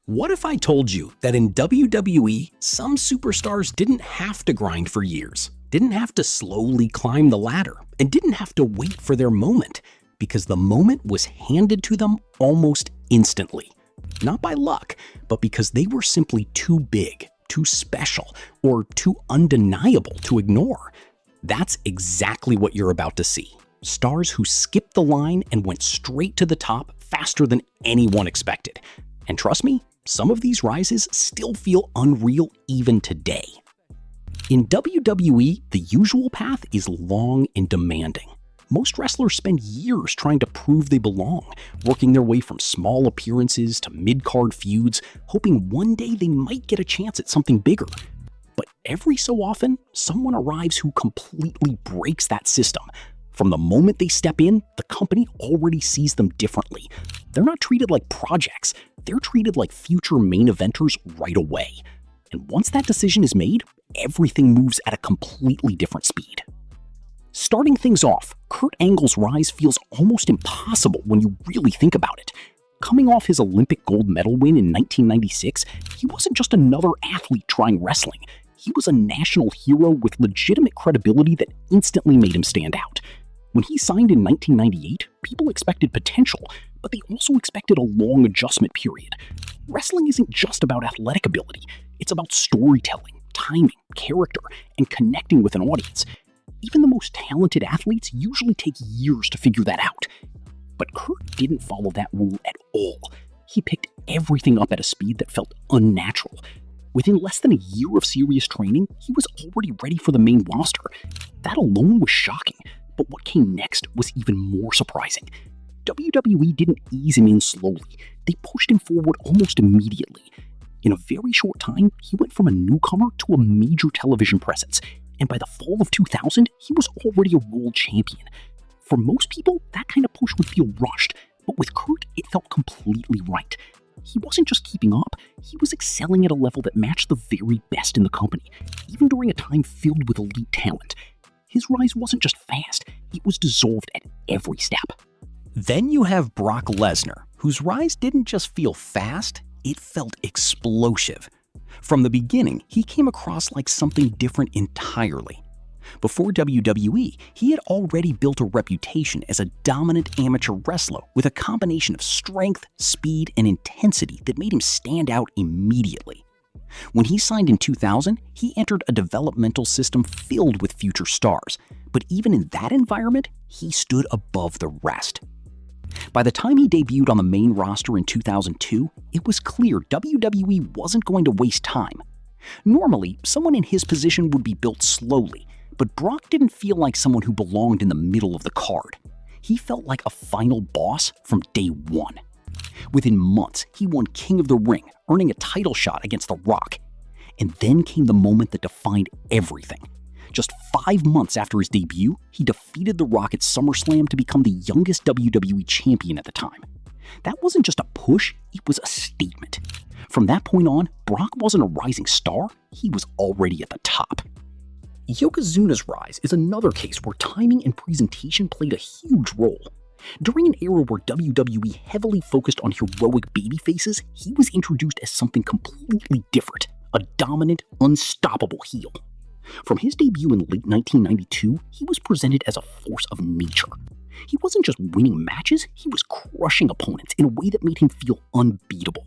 What if I told you that in WWE, some superstars didn't have to grind for years, didn't have to slowly climb the ladder, and didn't have to wait for their moment, because the moment was handed to them almost instantly? Not by luck, but because they were simply too big, too special, or too undeniable to ignore. That's exactly what you're about to see. Stars who skipped the line and went straight to the top faster than anyone expected. And trust me, some of these rises still feel unreal even today. In WWE, the usual path is long and demanding. Most wrestlers spend years trying to prove they belong, working their way from small appearances to mid-card feuds, hoping one day they might get a chance at something bigger. But every so often, someone arrives who completely breaks that system. From the moment they step in, the company already sees them differently. They're not treated like projects, they're treated like future main eventers right away. And once that decision is made, everything moves at a completely different speed. Starting things off, Kurt Angle's rise feels almost impossible when you really think about it. Coming off his Olympic gold medal win in 1996, he wasn't just another athlete trying wrestling. He was a national hero with legitimate credibility that instantly made him stand out. When he signed in 1998, people expected potential, but they also expected a long adjustment period. Wrestling isn't just about athletic ability, it's about storytelling, timing, character, and connecting with an audience. Even the most talented athletes usually take years to figure that out. But Kurt didn't follow that rule at all. He picked everything up at a speed that felt unnatural. Within less than a year of serious training, he was already ready for the main roster. That alone was shocking, but what came next was even more surprising. WWE didn't ease him in slowly. They pushed him forward almost immediately. In a very short time, he went from a newcomer to a major television presence, and by the fall of 2000, he was already a world champion. For most people, that kind of push would feel rushed, but with Kurt, it felt completely right. He wasn't just keeping up, he was excelling at a level that matched the very best in the company, even during a time filled with elite talent. His rise wasn't just fast, it was dissolved at every step. Then you have Brock Lesnar, whose rise didn't just feel fast, it felt explosive. From the beginning, he came across like something different entirely. Before WWE, he had already built a reputation as a dominant amateur wrestler with a combination of strength, speed, and intensity that made him stand out immediately. When he signed in 2000, he entered a developmental system filled with future stars, but even in that environment, he stood above the rest. By the time he debuted on the main roster in 2002, it was clear WWE wasn't going to waste time. Normally, someone in his position would be built slowly, but Brock didn't feel like someone who belonged in the middle of the card. He felt like a final boss from day one. Within months, he won King of the Ring, earning a title shot against The Rock. And then came the moment that defined everything. Just 5 months after his debut, he defeated The Rock at SummerSlam to become the youngest WWE champion at the time. That wasn't just a push, it was a statement. From that point on, Brock wasn't a rising star, he was already at the top. Yokozuna's rise is another case where timing and presentation played a huge role. During an era where WWE heavily focused on heroic babyfaces, he was introduced as something completely different, a dominant, unstoppable heel. From his debut in late 1992, he was presented as a force of nature. He wasn't just winning matches, he was crushing opponents in a way that made him feel unbeatable.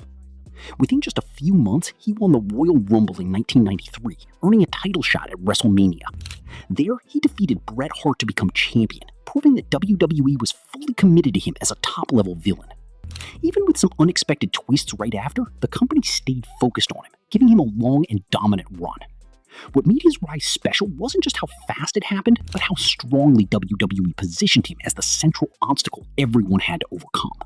Within just a few months, he won the Royal Rumble in 1993, earning a title shot at WrestleMania. There, he defeated Bret Hart to become champion, proving that WWE was fully committed to him as a top-level villain. Even with some unexpected twists right after, the company stayed focused on him, giving him a long and dominant run. What made his rise special wasn't just how fast it happened, but how strongly WWE positioned him as the central obstacle everyone had to overcome.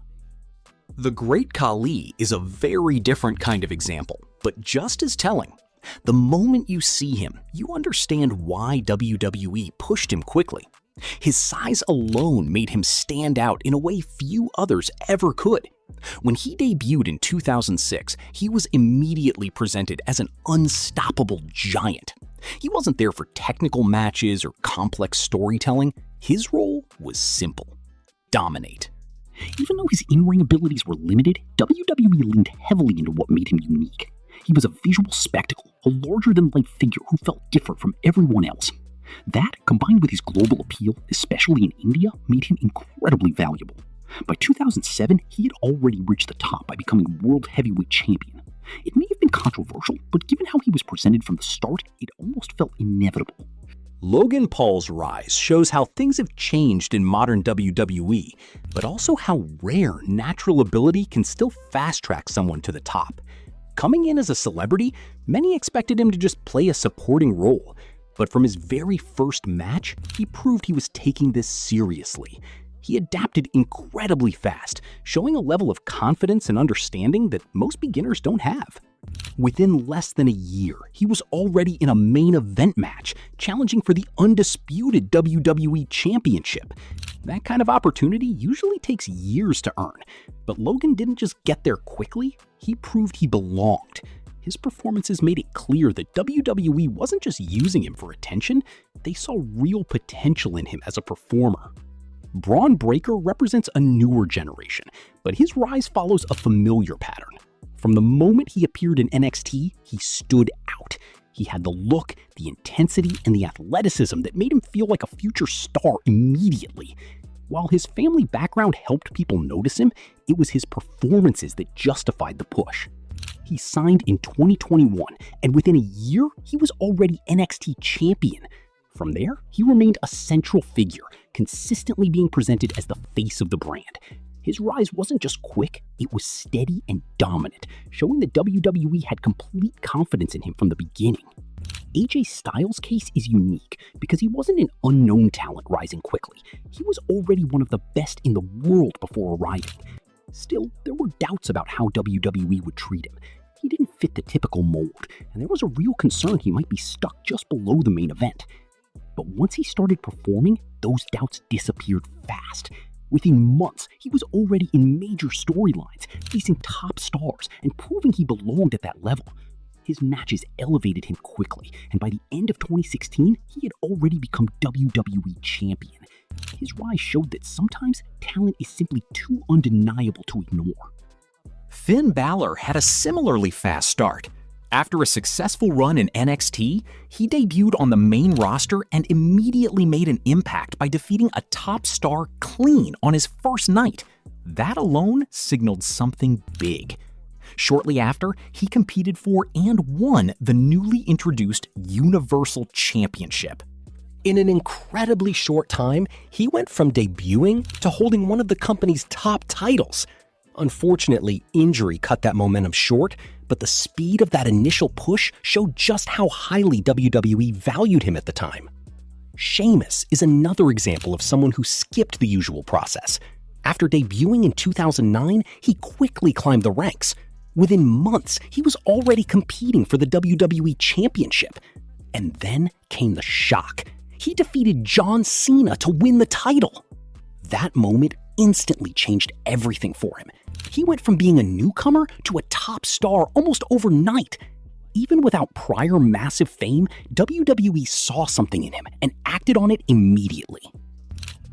The Great Khali is a very different kind of example, but just as telling. The moment you see him, you understand why WWE pushed him quickly. His size alone made him stand out in a way few others ever could. When he debuted in 2006, he was immediately presented as an unstoppable giant. He wasn't there for technical matches or complex storytelling. His role was simple: dominate. Even though his in-ring abilities were limited, WWE leaned heavily into what made him unique. He was a visual spectacle, a larger-than-life figure who felt different from everyone else. That, combined with his global appeal, especially in India, made him incredibly valuable. By 2007, he had already reached the top by becoming World Heavyweight Champion. It may have been controversial, but given how he was presented from the start, it almost felt inevitable. Logan Paul's rise shows how things have changed in modern WWE, but also how rare natural ability can still fast-track someone to the top. Coming in as a celebrity, many expected him to just play a supporting role, but from his very first match, he proved he was taking this seriously. He adapted incredibly fast, showing a level of confidence and understanding that most beginners don't have. Within less than a year, he was already in a main event match, challenging for the undisputed WWE Championship. That kind of opportunity usually takes years to earn, but Logan didn't just get there quickly, he proved he belonged. His performances made it clear that WWE wasn't just using him for attention, they saw real potential in him as a performer. Braun Breaker represents a newer generation, but his rise follows a familiar pattern. From the moment he appeared in NXT, he stood out. He had the look, the intensity, and the athleticism that made him feel like a future star immediately. While his family background helped people notice him, it was his performances that justified the push. He signed in 2021, and within a year, he was already NXT champion. From there, he remained a central figure, consistently being presented as the face of the brand. His rise wasn't just quick, it was steady and dominant, showing that WWE had complete confidence in him from the beginning. AJ Styles' case is unique because he wasn't an unknown talent rising quickly. He was already one of the best in the world before arriving. Still, there were doubts about how WWE would treat him. He didn't fit the typical mold, and there was a real concern he might be stuck just below the main event. But once he started performing, those doubts disappeared fast. Within months, he was already in major storylines, facing top stars and proving he belonged at that level. His matches elevated him quickly, and by the end of 2016, he had already become WWE champion. His rise showed that sometimes talent is simply too undeniable to ignore. Finn Balor had a similarly fast start. After a successful run in NXT, he debuted on the main roster and immediately made an impact by defeating a top star clean on his first night. That alone signaled something big. Shortly after, he competed for and won the newly introduced Universal Championship. In an incredibly short time, he went from debuting to holding one of the company's top titles. Unfortunately, injury cut that momentum short, but the speed of that initial push showed just how highly WWE valued him at the time. Sheamus is another example of someone who skipped the usual process. After debuting in 2009, he quickly climbed the ranks. Within months, he was already competing for the WWE Championship. And then came the shock. He defeated John Cena to win the title. That moment instantly changed everything for him. He went from being a newcomer to a top star almost overnight. Even without prior massive fame, WWE saw something in him and acted on it immediately.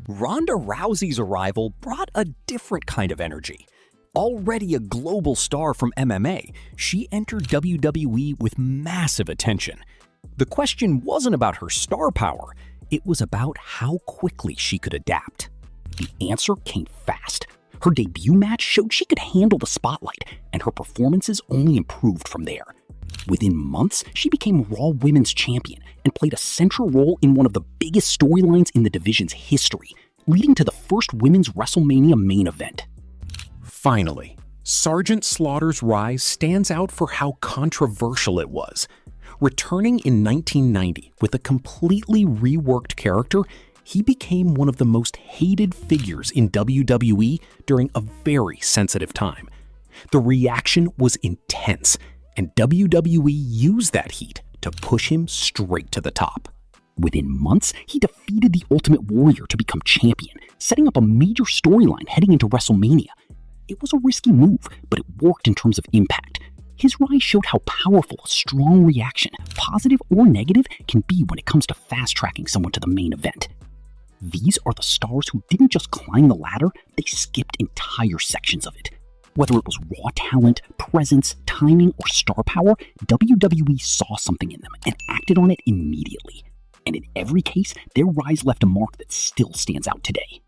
Ronda Rousey's arrival brought a different kind of energy. Already a global star from MMA, she entered WWE with massive attention. The question wasn't about her star power, it was about how quickly she could adapt. The answer came fast. Her debut match showed she could handle the spotlight, and her performances only improved from there. Within months, she became Raw Women's Champion and played a central role in one of the biggest storylines in the division's history, leading to the first Women's WrestleMania main event. Finally, Sergeant Slaughter's rise stands out for how controversial it was. Returning in 1990 with a completely reworked character, he became one of the most hated figures in WWE during a very sensitive time. The reaction was intense, and WWE used that heat to push him straight to the top. Within months, he defeated the Ultimate Warrior to become champion, setting up a major storyline heading into WrestleMania. It was a risky move, but it worked in terms of impact. His rise showed how powerful a strong reaction, positive or negative, can be when it comes to fast-tracking someone to the main event. These are the stars who didn't just climb the ladder, they skipped entire sections of it. Whether it was raw talent, presence, timing, or star power, WWE saw something in them and acted on it immediately. And in every case, their rise left a mark that still stands out today.